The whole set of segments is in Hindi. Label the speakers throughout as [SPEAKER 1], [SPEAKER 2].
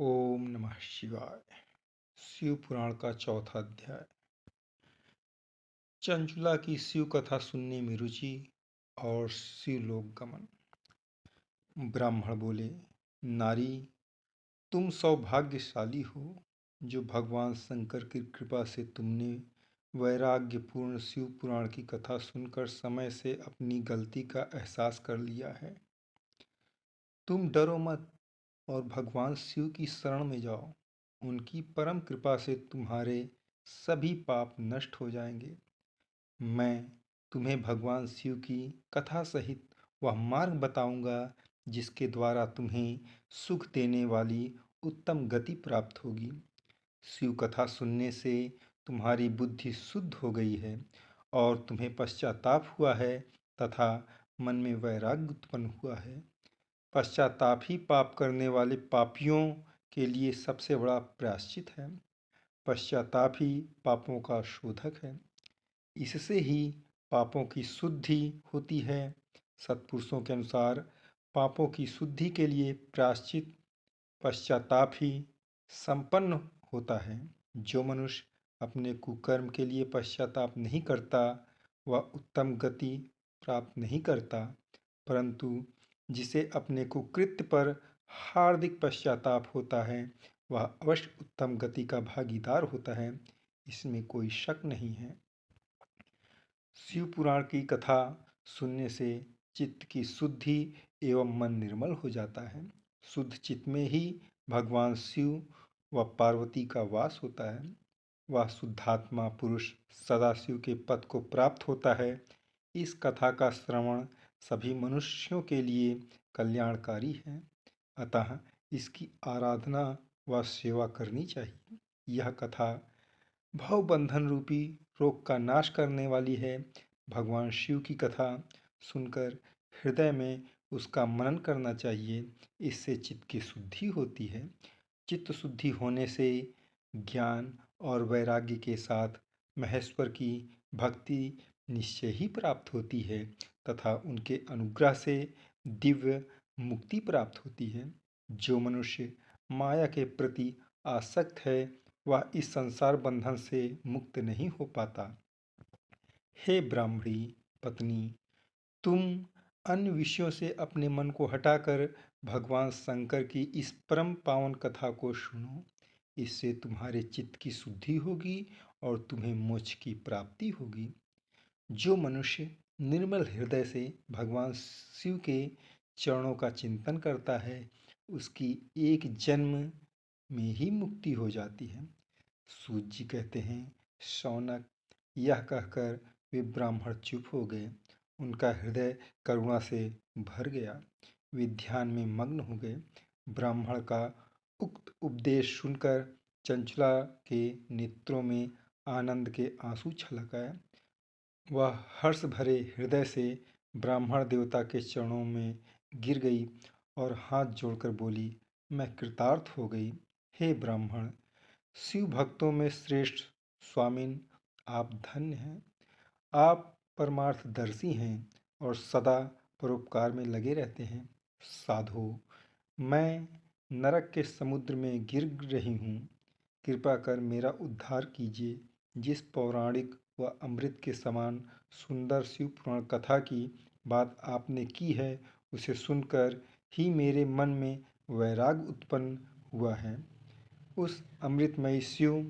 [SPEAKER 1] ओम नमः शिवाय। शिव पुराण का चौथा अध्याय। चंचुला की शिव कथा सुनने में रुचि और शिवलोक गमन। ब्राह्मण बोले, नारी, तुम सौभाग्यशाली हो जो भगवान शंकर की कृपा से तुमने वैराग्यपूर्ण शिव पुराण की कथा सुनकर समय से अपनी गलती का एहसास कर लिया है। तुम डरो मत और भगवान शिव की शरण में जाओ। उनकी परम कृपा से तुम्हारे सभी पाप नष्ट हो जाएंगे। मैं तुम्हें भगवान शिव की कथा सहित वह मार्ग बताऊंगा जिसके द्वारा तुम्हें सुख देने वाली उत्तम गति प्राप्त होगी। शिव कथा सुनने से तुम्हारी बुद्धि शुद्ध हो गई है और तुम्हें पश्चाताप हुआ है तथा मन में वैराग्य उत्पन्न हुआ है। पश्चाताप ही पाप करने वाले पापियों के लिए सबसे बड़ा प्रायश्चित है। पश्चाताप ही पापों का शोधक है। इससे ही पापों की शुद्धि होती है। सत्पुरुषों के अनुसार पापों की शुद्धि के लिए प्रायश्चित पश्चाताप ही संपन्न होता है। जो मनुष्य अपने कुकर्म के लिए पश्चाताप नहीं करता वह उत्तम गति प्राप्त नहीं करता, परंतु जिसे अपने कुकृत्य पर हार्दिक पश्चाताप होता है वह अवश्य उत्तम गति का भागीदार होता है, इसमें कोई शक नहीं है। शिव पुराण की कथा सुनने से चित्त की शुद्धि एवं मन निर्मल हो जाता है। शुद्ध चित्त में ही भगवान शिव व पार्वती का वास होता है। वह शुद्धात्मा पुरुष सदाशिव के पद को प्राप्त होता है। इस कथा का श्रवण सभी मनुष्यों के लिए कल्याणकारी है, अतः इसकी आराधना व सेवा करनी चाहिए। यह कथा भवबंधन रूपी रोग का नाश करने वाली है। भगवान शिव की कथा सुनकर हृदय में उसका मनन करना चाहिए, इससे चित्त की शुद्धि होती है। चित्त शुद्धि होने से ज्ञान और वैराग्य के साथ महेश्वर की भक्ति निश्चय ही प्राप्त होती है तथा उनके अनुग्रह से दिव्य मुक्ति प्राप्त होती है। जो मनुष्य माया के प्रति आसक्त है वह इस संसार बंधन से मुक्त नहीं हो पाता। हे ब्राह्मणी पत्नी, तुम अन्य विषयों से अपने मन को हटाकर भगवान शंकर की इस परम पावन कथा को सुनो। इससे तुम्हारे चित्त की शुद्धि होगी और तुम्हें मोक्ष की प्राप्ति होगी। जो मनुष्य निर्मल हृदय से भगवान शिव के चरणों का चिंतन करता है उसकी एक जन्म में ही मुक्ति हो जाती है। सूत जी कहते हैं, शौनक, यह कहकर वे ब्राह्मण चुप हो गए। उनका हृदय करुणा से भर गया। वे ध्यान में मग्न हो गए। ब्राह्मण का उक्त उपदेश सुनकर चंचला के नेत्रों में आनंद के आंसू छलक आए। वह हर्ष भरे हृदय से ब्राह्मण देवता के चरणों में गिर गई और हाथ जोड़कर बोली, मैं कृतार्थ हो गई। हे ब्राह्मण, शिव भक्तों में श्रेष्ठ स्वामिन, आप धन्य हैं। आप परमार्थदर्शी हैं और सदा परोपकार में लगे रहते हैं। साधो, मैं नरक के समुद्र में गिर रही हूँ, कृपा कर मेरा उद्धार कीजिए। जिस पौराणिक व अमृत के समान सुंदर शिव पुराण कथा की बात आपने की है उसे सुनकर ही मेरे मन में वैराग्य उत्पन्न हुआ है। उस अमृतमयी शिव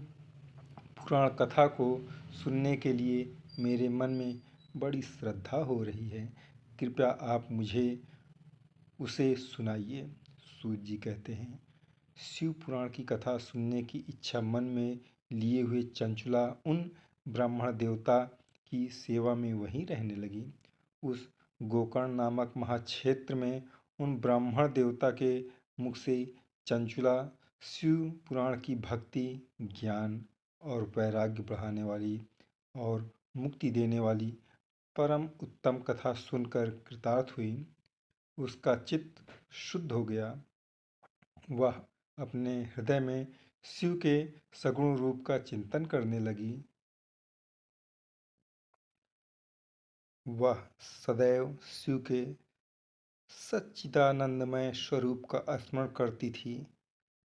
[SPEAKER 1] पुराण कथा को सुनने के लिए मेरे मन में बड़ी श्रद्धा हो रही है। कृपया आप मुझे उसे सुनाइए। सूत जी कहते हैं, शिव पुराण की कथा सुनने की इच्छा मन में लिए हुए चंचुला उन ब्राह्मण देवता की सेवा में वहीं रहने लगी। उस गोकर्ण नामक महाक्षेत्र में उन ब्राह्मण देवता के मुख से चंचुला शिव पुराण की भक्ति, ज्ञान और वैराग्य बढ़ाने वाली और मुक्ति देने वाली परम उत्तम कथा सुनकर कृतार्थ हुई। उसका चित्त शुद्ध हो गया। वह अपने हृदय में शिव के सगुण रूप का चिंतन करने लगी। वह सदैव शिव के सच्चिदानंदमय स्वरूप का स्मरण करती थी।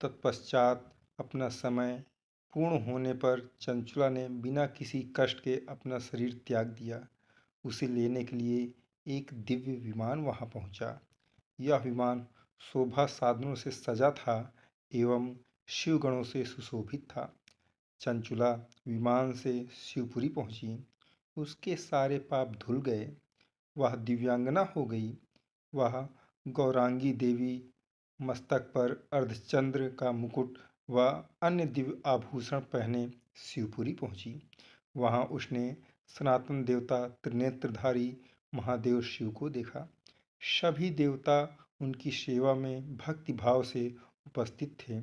[SPEAKER 1] तत्पश्चात अपना समय पूर्ण होने पर चंचुला ने बिना किसी कष्ट के अपना शरीर त्याग दिया। उसे लेने के लिए एक दिव्य विमान वहां पहुंचा। यह विमान शोभा साधनों से सजा था एवं शिवगणों से सुशोभित था। चंचुला विमान से शिवपुरी पहुंची। उसके सारे पाप धुल गए। वह दिव्यांगना हो गई। वह गौरांगी देवी मस्तक पर अर्धचंद्र का मुकुट व अन्य दिव्य आभूषण पहने शिवपुरी पहुंची। वहां उसने सनातन देवता त्रिनेत्रधारी महादेव शिव को देखा। सभी देवता उनकी सेवा में भक्ति भाव से उपस्थित थे।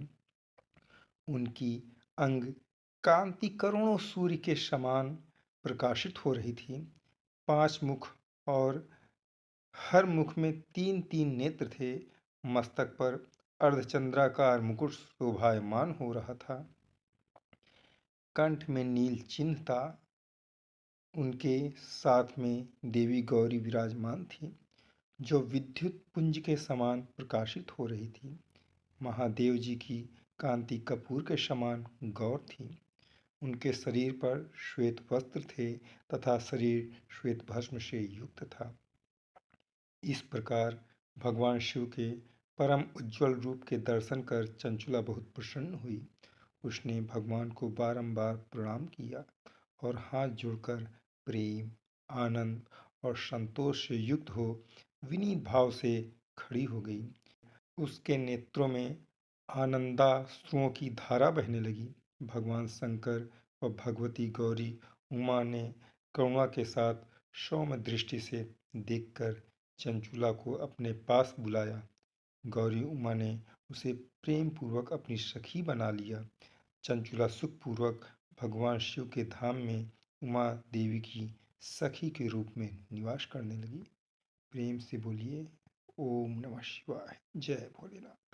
[SPEAKER 1] उनकी अंग कांति करोड़ों सूर्य के समान प्रकाशित हो रही थी। 5 मुख और हर मुख में 3-3 नेत्र थे। मस्तक पर अर्धचंद्राकार मुकुट शोभायमान हो रहा था। कंठ में नील चिन्ह था। उनके साथ में देवी गौरी विराजमान थी, जो विद्युत पुंज के समान प्रकाशित हो रही थी। महादेव जी की कांति कपूर के समान गौर थी। उनके शरीर पर श्वेत वस्त्र थे तथा शरीर श्वेत भस्म से युक्त था। इस प्रकार भगवान शिव के परम उज्ज्वल रूप के दर्शन कर चंचुला बहुत प्रसन्न हुई। उसने भगवान को बारंबार प्रणाम किया और हाथ जोड़कर प्रेम, आनंद और संतोष से युक्त हो विनीत भाव से खड़ी हो गई। उसके नेत्रों में आनंदाश्रुओं की धारा बहने लगी। भगवान शंकर व भगवती गौरी उमा ने करुणा के साथ सौम्य दृष्टि से देखकर चंचुला को अपने पास बुलाया। गौरी उमा ने उसे प्रेम पूर्वक अपनी सखी बना लिया। चंचुला सुखपूर्वक भगवान शिव के धाम में उमा देवी की सखी के रूप में निवास करने लगी। प्रेम से बोलिए ओम नमः शिवाय। जय भोलेनाथ।